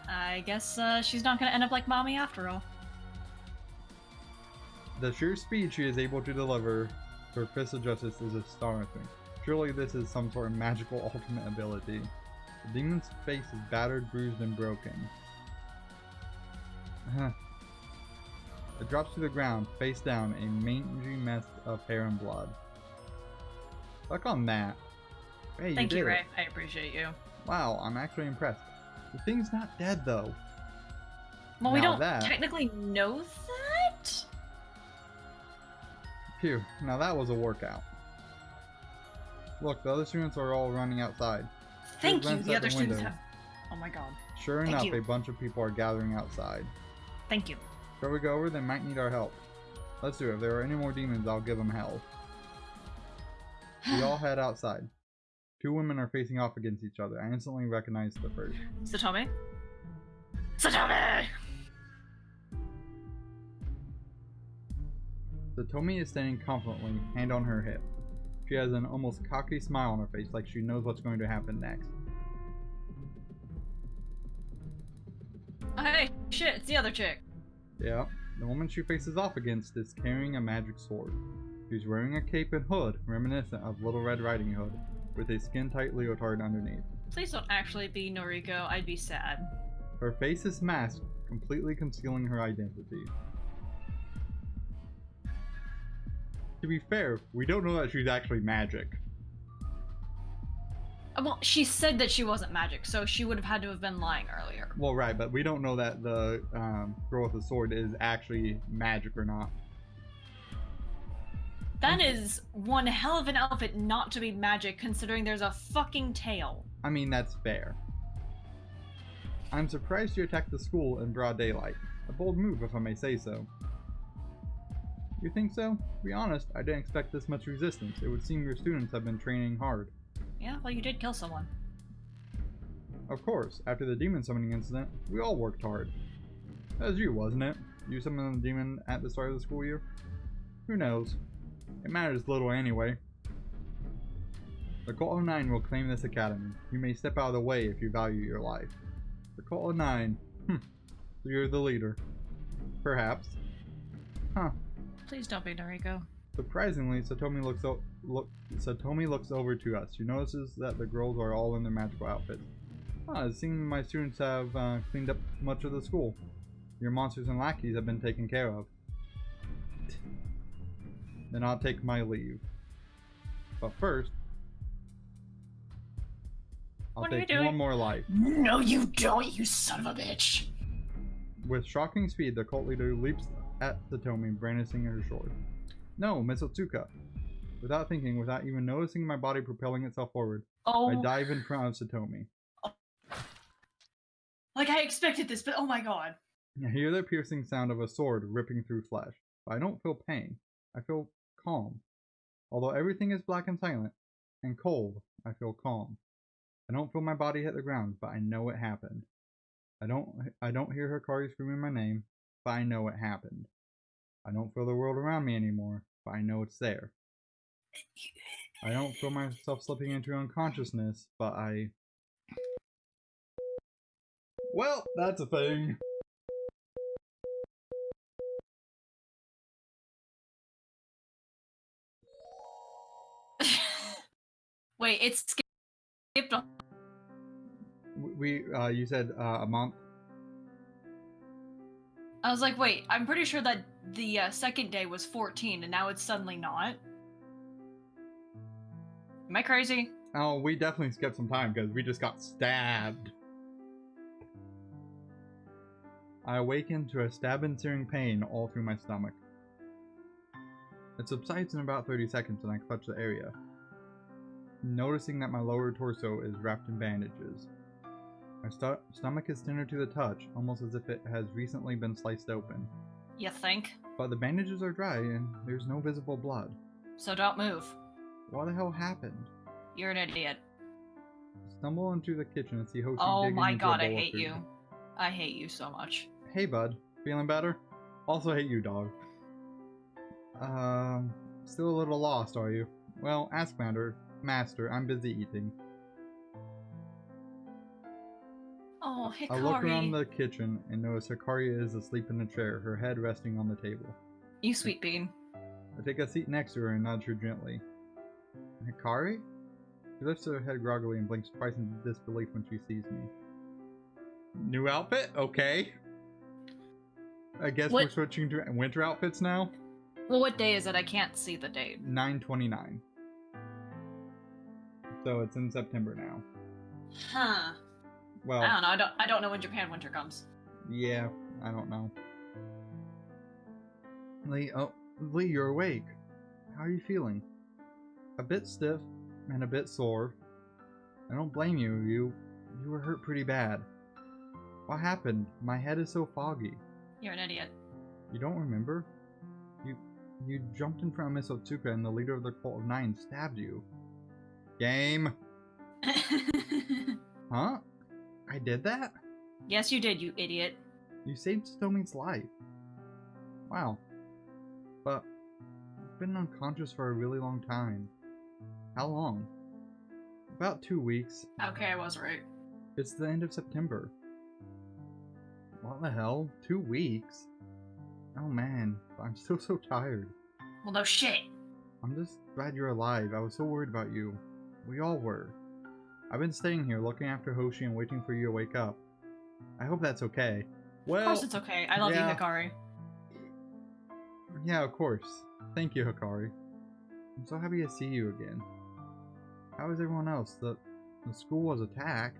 I guess she's not gonna end up like Mommy after all. The sheer speed she is able to deliver her Fist of Justice is astonishing. Surely this is some sort of magical ultimate ability. The demon's face is battered, bruised, and broken. It drops to the ground, face down, a mangy mess of hair and blood. Fuck on that. Hey, Thank you, did Ray. it. I appreciate you. Wow, I'm actually impressed. The thing's not dead though. Well, we Now don't that- technically know that. Phew, now that was a workout. Look, the other students are all running outside. Thank you. glance The at other the students window. have. Oh my god. Sure Thank enough, you. a bunch of people are gathering outside. Thank you. Shall we go over? They might need our help. Let's do it. If there are any more demons, I'll give them hell. We all head outside. 2 women are facing off against each other. I instantly recognize the first. Satomi? Satomi! Satomi is standing confidently, hand on her hip. She has an almost cocky smile on her face, like she knows what's going to happen next. Oh, hey, shit, it's the other chick. Yeah, the woman she faces off against is carrying a magic sword. She's wearing a cape and hood, reminiscent of Little Red Riding Hood, with a skin-tight leotard underneath. Please don't actually be Noriko, I'd be sad. Her face is masked, completely concealing her identity. To be fair, we don't know that she's actually magic. Well, she said that she wasn't magic, so she would have had to have been lying earlier. Well, right, but we don't know that the girl with the sword is actually magic or not. That is one hell of an outfit not to be magic, considering there's a fucking tail. I mean, that's fair. I'm surprised you attacked the school in broad daylight. A bold move, if I may say so. You think so? To be honest, I didn't expect this much resistance. It would seem your students have been training hard. Yeah, well, you did kill someone. Of course, after the demon summoning incident, we all worked hard. That was you, wasn't it? You summoned the demon at the start of the school year? Who knows? It matters little anyway. The Cult of Nine will claim this academy. You may step out of the way if you value your life. The Cult of Nine. So you're the leader. Perhaps. Huh. Please don't be Noriko. Surprisingly, Satomi looks over to us. She notices that the girls are all in their magical outfits. It seems my students have cleaned up much of the school. Your monsters and lackeys have been taken care of. Then I'll take my leave. But first, I'll What are you take doing? one more life. No, you don't, you son of a bitch. With shocking speed, the cult leader leaps at Satomi, brandishing her sword. No, Miss Otsuka. Without thinking, without even noticing my body propelling itself forward, Oh. I dive in front of Satomi. Like I expected this, but oh my god. I hear the piercing sound of a sword ripping through flesh, but I don't feel pain. I feel calm. Although everything is black and silent, and cold, I feel calm. I don't feel my body hit the ground, but I know it happened. I don't hear Hikari screaming my name, but I know it happened. I don't feel the world around me anymore, but I know it's there. I don't feel myself slipping into unconsciousness, but I... Well, that's a thing. Wait, it's skipped. You said a month? I was like, wait, I'm pretty sure that the second day was 14, and now it's suddenly not. Am I crazy? Oh, we definitely skipped some time because we just got stabbed. I awaken to a stab and searing pain all through my stomach. It subsides in about 30 seconds and I clutch the area, noticing that my lower torso is wrapped in bandages. My stomach is tender to the touch, almost as if it has recently been sliced open. You think? But the bandages are dry and there's no visible blood. So don't move. What the hell happened? You're an idiot. Stumble into the kitchen and see Hoshi Oh digging my into god, a I bowl of hate food. you. I hate you so much. Hey bud, feeling better? Also hate you, dog. Still a little lost, are you? Well, ask Master, I'm busy eating. Oh, Hikari. I look around the kitchen and notice Hikari is asleep in a chair, her head resting on the table. You sweet bean. I take a seat next to her and nudge her gently. Hikari? She lifts her head groggily and blinks twice in disbelief when she sees me. New outfit? Okay. I guess we're switching to winter outfits now? Well, what day is it? I can't see the date. 9/29. So it's in September now. Huh. Well, I don't know. I don't know when Japan winter comes. Yeah, I don't know. Lee, you're awake. How are you feeling? A bit stiff and a bit sore. I don't blame you. You were hurt pretty bad. What happened? My head is so foggy. You're an idiot. You don't remember? You jumped in front of Miss Otsuka and the leader of the Cult of Nine stabbed you. Game. Huh? I did that? Yes, you did, you idiot. You saved Satomi's life. Wow. But I've been unconscious for a really long time. How long? About 2 weeks. Okay, I was right. It's the end of September. What the hell? 2 weeks? Oh man, I'm still so tired. Well, no shit. I'm just glad you're alive. I was so worried about you. We all were. I've been staying here looking after Hoshi and waiting for you to wake up. I hope that's okay. Well, Of course it's okay. I love you, Hikari. Yeah, of course. Thank you, Hikari. I'm so happy to see you again. How is everyone else? The school was attacked.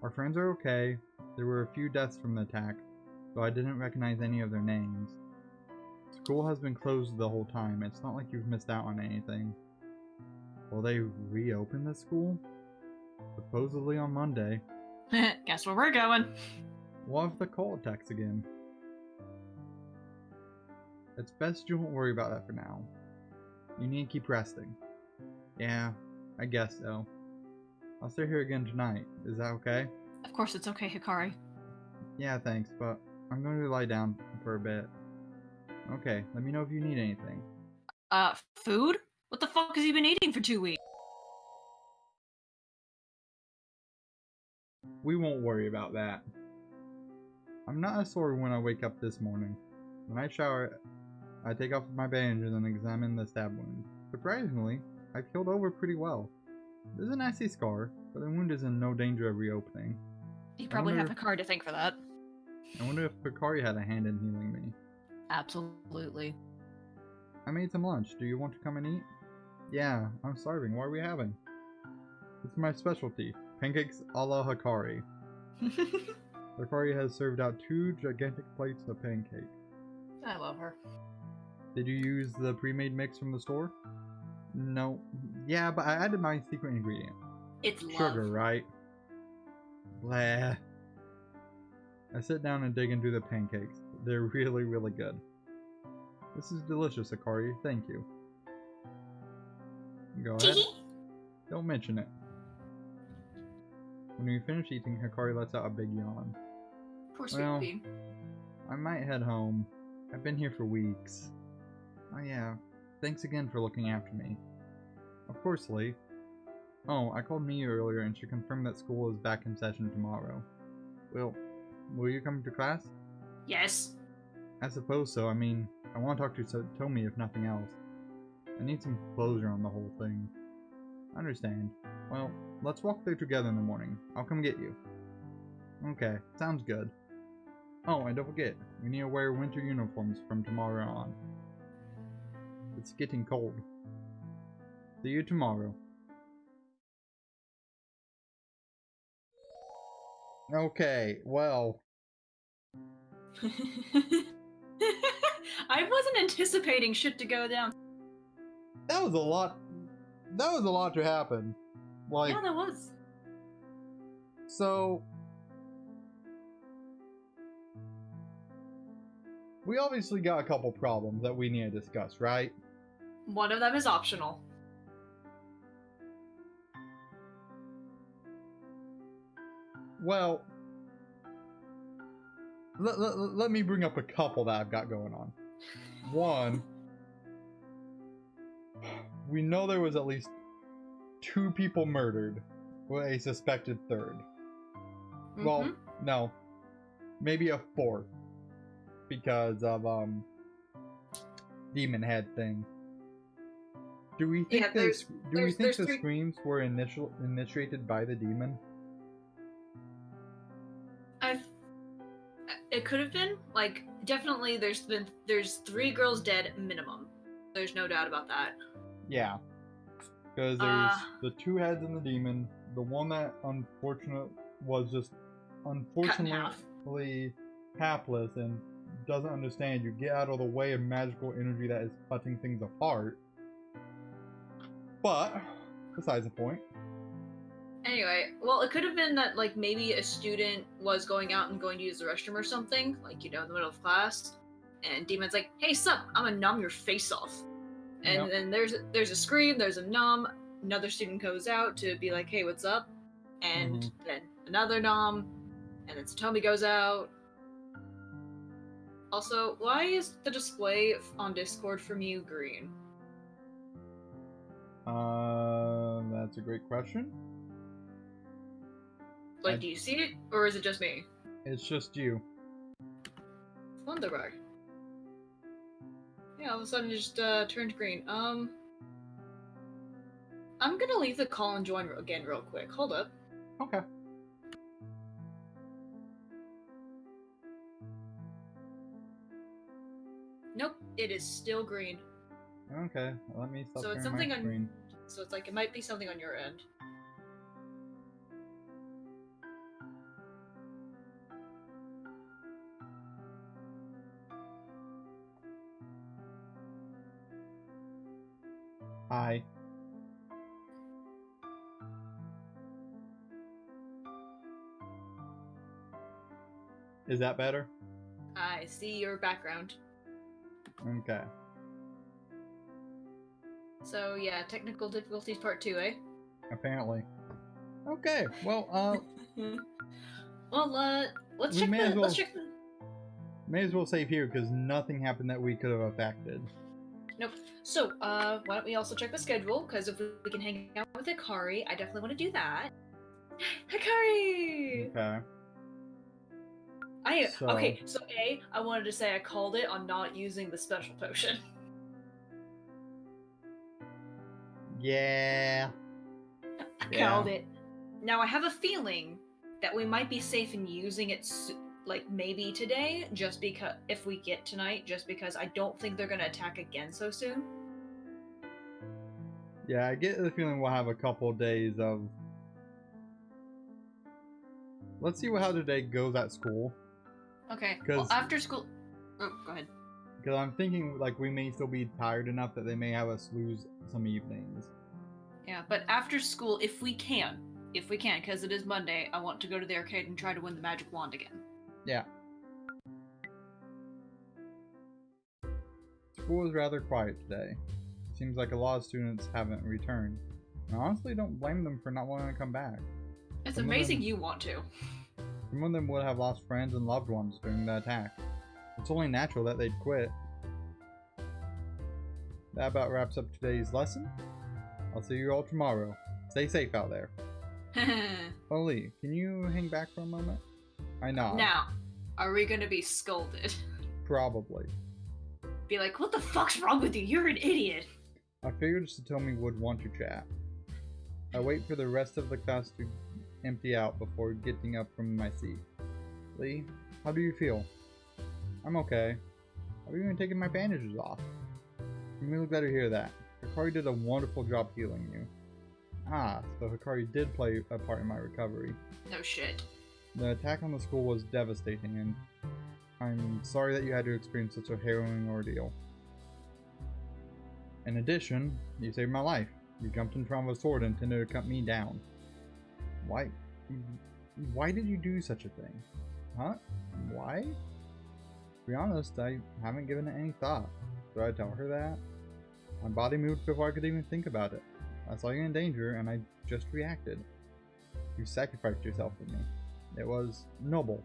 Our friends are okay. There were a few deaths from the attack, though I didn't recognize any of their names. School has been closed the whole time. It's not like you've missed out on anything. Will they reopen the school? Supposedly on Monday. Guess where we're going. What if the cult attacks again? It's best you don't worry about that for now. You need to keep resting. Yeah, I guess so. I'll stay here again tonight. Is that okay? Of course it's okay, Hikari. Yeah, thanks, but I'm going to lie down for a bit. Okay, let me know if you need anything. Food? What the fuck has he been eating for 2 weeks? We won't worry about that. I'm not as sore when I wake up this morning. When I shower, I take off my bandage and then examine the stab wound. Surprisingly, I've healed over pretty well. There's a nasty scar, but the wound is in no danger of reopening. You probably wonder- have Hikari to thank for that. I wonder if Hikari had a hand in healing me. Absolutely. I made some lunch. Do you want to come and eat? Yeah, I'm starving. What are we having? It's my specialty. Pancakes a la Hikari. Hikari has served out 2 gigantic plates of pancake. I love her. Did you use the pre-made mix from the store? No. Yeah, but I added my secret ingredient. It's love. Sugar, right? Blah. I sit down and dig into the pancakes. They're really, really good. This is delicious, Hikari. Thank you. Go ahead. Don't mention it. When we finish eating, Hikari lets out a big yawn. Poor sweet Well, pea. I might head home. I've been here for weeks. Oh yeah, thanks again for looking after me. Of course, Lee. Oh, I called Mia earlier and she confirmed that school is back in session tomorrow. Will you come to class? Yes. I suppose so. I mean, I want to talk to Tomi if nothing else. I need some closure on the whole thing. I understand. Well, let's walk there together in the morning. I'll come get you. Okay, sounds good. Oh, and don't forget, we need to wear winter uniforms from tomorrow on. It's getting cold. See you tomorrow. Okay, well, I wasn't anticipating shit to go down. that was a lot. That was a lot to happen. Like, Yeah, that was. so we obviously got a couple problems that we need to discuss, right? One of them is optional. Well, let me bring up a couple that I've got going on. One, we know there was at least 2 people murdered with a suspected third. Well, no, maybe a 4th because of demon head thing. Do we think Yeah, the there's 3 screams were initiated by the demon? It could have been, like, definitely there's 3 girls dead minimum. There's no doubt about that. Yeah. Because there's the 2 heads in the demon, the one that was just unfortunately hapless and doesn't understand you get out of the way of magical energy that is cutting things apart. But, besides the point. Anyway, well, it could have been that, like, maybe a student was going out and going to use the restroom or something, like, you know, in the middle of class, and Demon's like, hey, sup, I'm gonna numb your face off. And then there's a scream, there's a numb, another student goes out to be like, hey, what's up? And then another numb, and then Satomi goes out. Also, why is the display on Discord from you green? That's a great question. Like, do you see it, or is it just me? It's just you. Wonderbar. Yeah, all of a sudden it just turned green. I'm gonna leave the call and join again real quick. Hold up. Okay. Nope, it is still green. Okay, let me stop So it's sharing something my screen. So it's like, it might be something on your end. Hi. Is that better? I see your background. Okay. So yeah, technical difficulties part 2, eh? Apparently. Okay, well, Well, let's We check may as the, well- let's check the... may as well save here because nothing happened that we could have affected. Nope. So, why don't we also check the schedule? Because if we can hang out with Hikari, I definitely want to do that. Hikari! Okay. Okay, so I wanted to say I called it on not using the special potion. Yeah. I called it. Now I have a feeling that we might be safe in using it, like maybe today, just because if we get tonight, just because I don't think they're gonna attack again so soon. Yeah, I get the feeling we'll have a couple days of. Let's see how today goes at school. Okay. Well, after school. Oh, go ahead. Because I'm thinking like we may still be tired enough that they may have us lose some evenings. Yeah, but after school, if we can, because it is Monday, I want to go to the arcade and try to win the magic wand again. Yeah. School is rather quiet today. Seems like a lot of students haven't returned. I honestly don't blame them for not wanting to come back. It's amazing you want to. Some of them would have lost friends and loved ones during the attack. It's only natural that they'd quit. That about wraps up today's lesson. I'll see you all tomorrow. Stay safe out there. Oli, can you hang back for a moment? I nod. Now, are we gonna be scolded? Probably. Be like, what the fuck's wrong with you? You're an idiot. I figured Satomi would want to chat. I wait for the rest of the class to empty out before getting up from my seat. Lee, how do you feel? I'm okay. I've even taken my bandages off. I'm really glad to hear that. Hikari did a wonderful job healing you. Ah, so Hikari did play a part in my recovery. No shit. The attack on the school was devastating, and I'm sorry that you had to experience such a harrowing ordeal. In addition, you saved my life. You jumped in front of a sword intended to cut me down. Why did you do such a thing? Huh? Why? To be honest, I haven't given it any thought. Should I tell her that? My body moved before I could even think about it. I saw you in danger, and I just reacted. You sacrificed yourself for me. It was noble.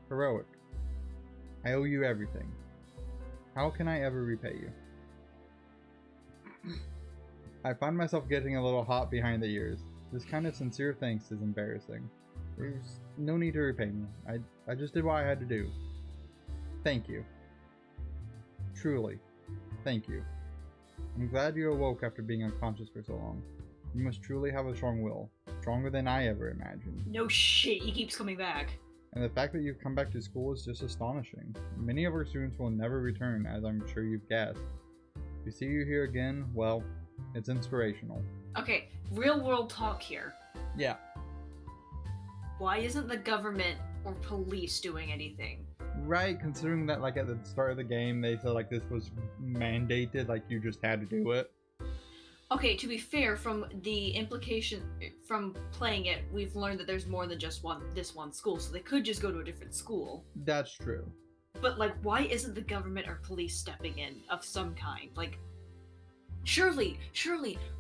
Heroic. I owe you everything. How can I ever repay you? I find myself getting a little hot behind the ears. This kind of sincere thanks is embarrassing. There's no need to repay me. I just did what I had to do. Thank you. Truly. Thank you. I'm glad you awoke after being unconscious for so long. You must truly have a strong will. Stronger than I ever imagined. No shit, he keeps coming back. And the fact that you've come back to school is just astonishing. Many of our students will never return, as I'm sure you've guessed. To see you here again, well, it's inspirational. Okay, real world talk here. Yeah. Why isn't the government or police doing anything? Right, considering that like at the start of the game they said like this was mandated, like you just had to do it. Okay, to be fair, from the implication from playing it, we've learned that there's more than just this one school, so they could just go to a different school. That's true. But like, why isn't the government or police stepping in of some kind? Like, surely,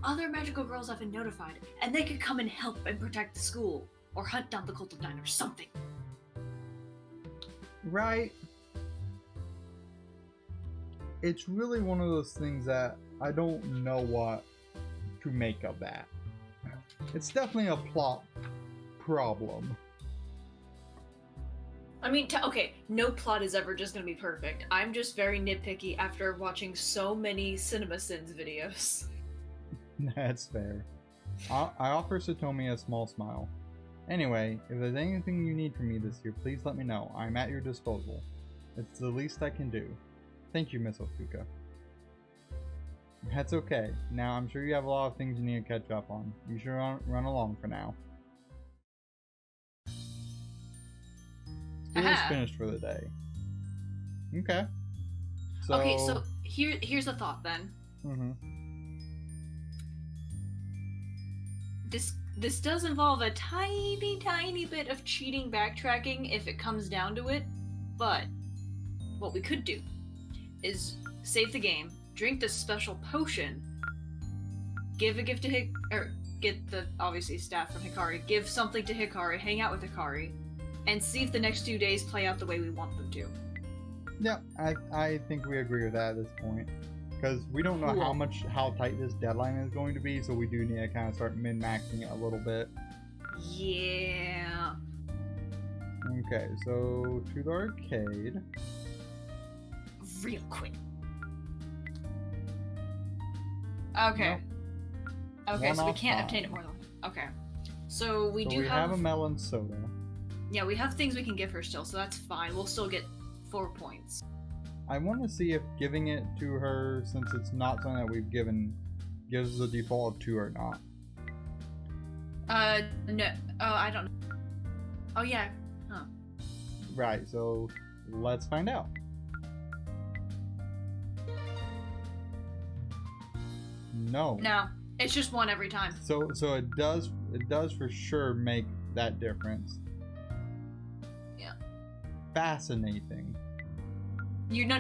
other magical girls have been notified, and they could come and help and protect the school, or hunt down the Cult of Nine or something. Right. It's really one of those things that I don't know what to make of that. It's definitely a plot problem. I mean, okay, no plot is ever just gonna be perfect. I'm just very nitpicky after watching so many CinemaSins videos. That's fair. I offer Satomi a small smile. Anyway, if there's anything you need from me this year, please let me know. I'm at your disposal. It's the least I can do. Thank you, Miss Otsuka. That's okay. Now, I'm sure you have a lot of things you need to catch up on. You should run along for now. School is finished for the day. Okay. So here's a thought then. This does involve a tiny bit of cheating backtracking if it comes down to it, but what we could do is save the game, drink this special potion, give a gift to get the, obviously, staff from Hikari, give something to Hikari, hang out with Hikari, and see if the next 2 days play out the way we want them to. Yeah, I think we agree with that at this point. Because we don't know how tight this deadline is going to be, so we do need to kind of start min-maxing it a little bit. Yeah. Okay, so to the arcade. Real quick. Okay. Okay, One so we off can't five. obtain it more than. Okay. So we So do we have a melon soda. Yeah, we have things we can give her still, so that's fine. We'll still get 4 points. I want to see if giving it to her, since it's not something that we've given, gives the default of 2 or not. No. Oh, I don't know. Oh, yeah. Huh. Right, so let's find out. No. No, it's just 1 every time. So it does for sure make that difference. Yeah. Fascinating. You know.